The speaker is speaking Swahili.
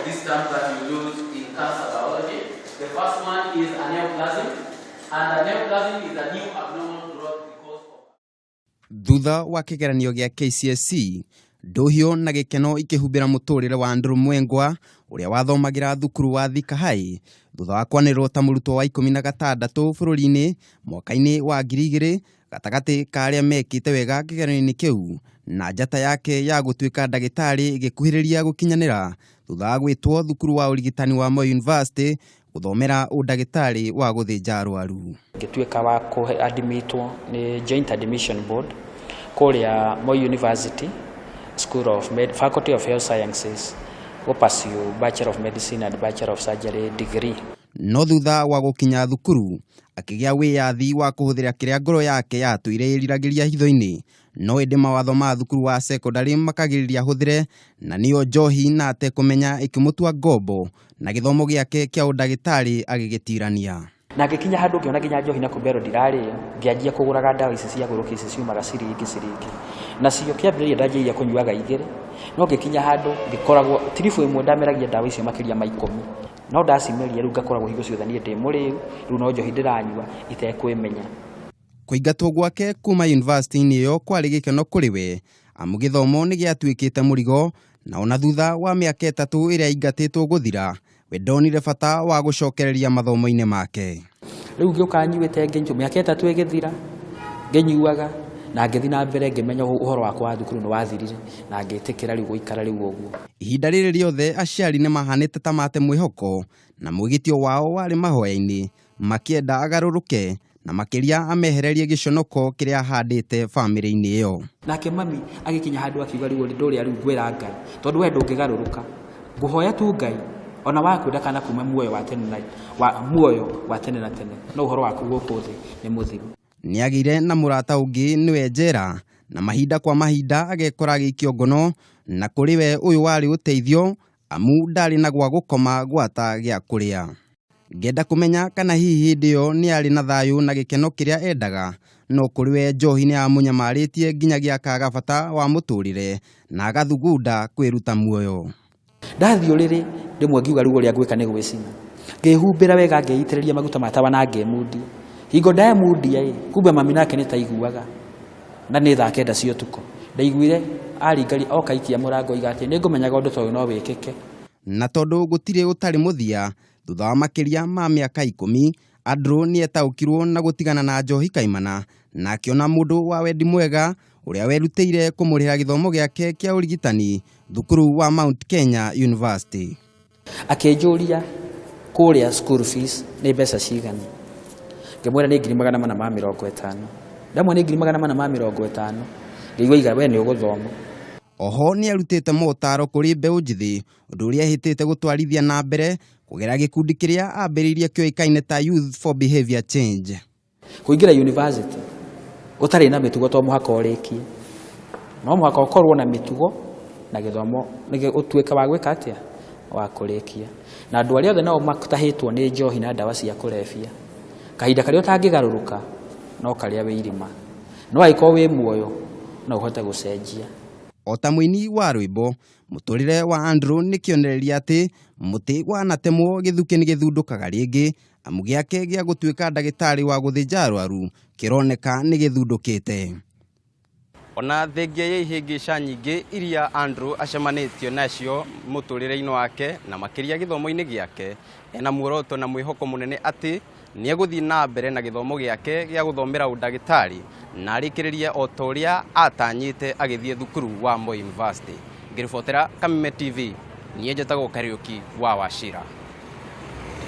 these terms that you use in cancer biology. The first one is a neoplasm, and a neoplasm is a new abnormal growth because of... Thutha wa kigeranio gya KCSE, nduhio na gikeno ikihubira muturire wa Andrew Mwengwa uria wathomagira thukuru wa Thika High thutha wa kwanirwo ta murutwo wa 16 bururi-ini mwaka-ini wa 2000 gatagati ka aria mekite wega kigeranio-ini kiu na njata yake ya gutuika ndagitari igikuhiriria gukinyanira thutha wa gwitwo thukuru wa urigitani wa Moi University guthomera undagitari wa guthinja arwaru. Ngituika wa admitwo ni Joint Admission Board kuria Moi University School of Faculty of Health Sciences go pursue Bachelor of Medicine and Bachelor of Surgery degree. No thutha wa gukinya thukuru akigia wiyathi wa kuhuthira kiria ngoro yake yatuire iriragiria hitho-ini no indi mawatho ma thukuru wa secondary makagiriria huthire na niyo njohi na ate kumenya ikimutua ngombo na githomo giake kia undagitari agigitirania. Na gikinya handu ngiona ginya njohi na kumbero ndirari ngianjia kuguraga ndawa ici cia guruka ici ciumaga ciringi na cio kiambiriria ndanjia kunyuaga igiri no gikinya handu ngikoragwo tirifu imwe ndameragia ndawa icio makiria ma 10 no ndacimeria riu ngakoragwo hingo ciothe nie ndi muriu riu no njohi ndiranyua itekwimenya. Kuingatwo gwake kuma university-ini iyo kwari gikeno kuri we amu githomo ni giatuikite murigo na ona thutha wa miaka 3 iria ingatitwo guthira we ndonire bata wa gucokereria mathomo-ini make. Riu ngioka nyuite ngenju miaka 3 igithira ngenyuaga na ngithi na mbere ngimenya uhoro wakwa wa thukuru ni wathirire na ngitikira riu guikara riu uguo. Ihinda riri riothe aciari ni mahanite ta mate mwihoko na mwigitio wao wari mahoya-ini makienda agaruruke na makiria amehererie giconoko kiria handite family-ini iyo. Nake mami agikinya handu akiuga riu nduri riu ngwira Ngai tondu we ndungigaruruka nguhoya tu Ngai ona wakwenda kana kuma muoyo wa tene na tene no uhoro waku guku thi ni muthiru. Niagire na murata ungi niwe Njera na mahinda kwa mahinda agekora agikio ngono na kuri we uyu wari uteithio amu ndari na gwa gukoma gwata gya kuria. Ngenda kumenya kana hihi hindi yo ni ari na thayu na gikeno kiria endaga no kuri we njohi ni amunyamaritie nginyagia akaga bata wa muturire na agathugunda kwiruta muoyo. Ndathio riri ndimwe ngiuga rugo ria gwika ni gwicina ngihumbira wega ngiitiriria maguta matawa na ngemudi hingo ndaemudia kumbe mami nake ni taiguaga na ni thaa 9 cia utuko ndaiguire aringari okaikia murango igate ni ngumenyaga undu toyo no wikike na tondu gutire utari muthia thutha wa makiria ma miaka 10 Andrew ni etaukirwo na gutigana na njohi kaimana na akiona mundu wa wendi mwega uria werutire kumurihira githomo giake kia urigitani thukuru wa Mount Kenya University. Akenjuria kuria school fees ni mbeca cigana ngemwira ni 450 ndamwe ni 450 ndigwa iga we ni uguthoma. Oho ni arutite motaro kuri mbeu njithi undu uria hitite gutwarithia na mbere kugera gikundi kiria ambiririe kioikaine ta Youth for Behavior Change. Kuingira university utari na mitugo to muhaka urikie no muhaka ukorwo na mitugo na githomo nige utuika wa gwika atia wa kurikia na andu aria othe nao makutahitwo ni njohi na ndawa cia kurefia kahinda karia utangigaruruka no karia we irima no aiko we muoyo no uhote gucenjia. Ota muini wa rwimbo muturire wa Andrew ni kionereria ati muti wanatemwo githuki ni githundukaga ringi amu giake gia gutuika ndagitari wa guthinja arwaru kironeka ni githundukite. Ona thengia ya ihingica nyingi iria Andrew acemanitio nacio muturire-ini wake na makiria githomo-ini giake ena muoroto na mwihoko munene ati ni eguthii na mbere na githomo giake gia guthomera undagitari na arikiririe otoria atanyite agithie thukuru wa Moi University. Ngiribotera Kameme TV ni njetago Kariuki wa Wachira.